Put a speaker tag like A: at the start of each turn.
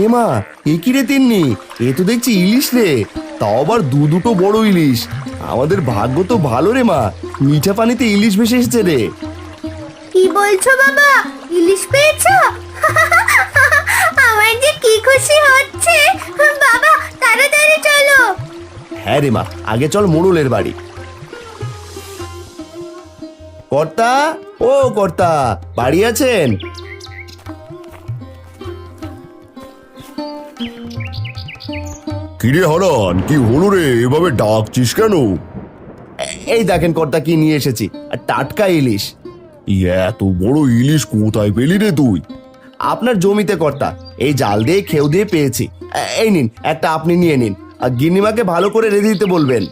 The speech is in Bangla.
A: এমা, এ কি রে তিন্নি? এ তো দেখছি ইলিশ রে, তাও আবার দুটো বড় ইলিশ। আমাদের ভাগ্য তো ভালো রে মা, মিঠা পানিতে ইলিশ ভেসে এসেছে রে।
B: কি বলছো বাবা, ইলিশ পেয়েছো? আমার যে কি খুশি হচ্ছে। বাবা তাড়াতাড়ি চলো।
A: হ্যাঁ রে মা, আগে চল মোড়লের বাড়ি। কর্তা, ও কর্তা, বাড়ি আছেন?
C: কিরে হারান, কি হলো রে? এভাবে ডাকছিস কেন?
A: এই দেখেন কর্তা, কি নিয়ে এসেছি, আর টাটকা ইলিশ।
C: এত বড় ইলিশ কোথায় পেলি রে তুই?
A: আপনার জমিতে কর্তা, এই জাল দিয়ে খেউ দিয়ে পেয়েছি। এই নিন, একটা আপনি নিয়ে নিন, আর গিন্নিমাকে ভালো করে রেঁধে দিতে বলবেন।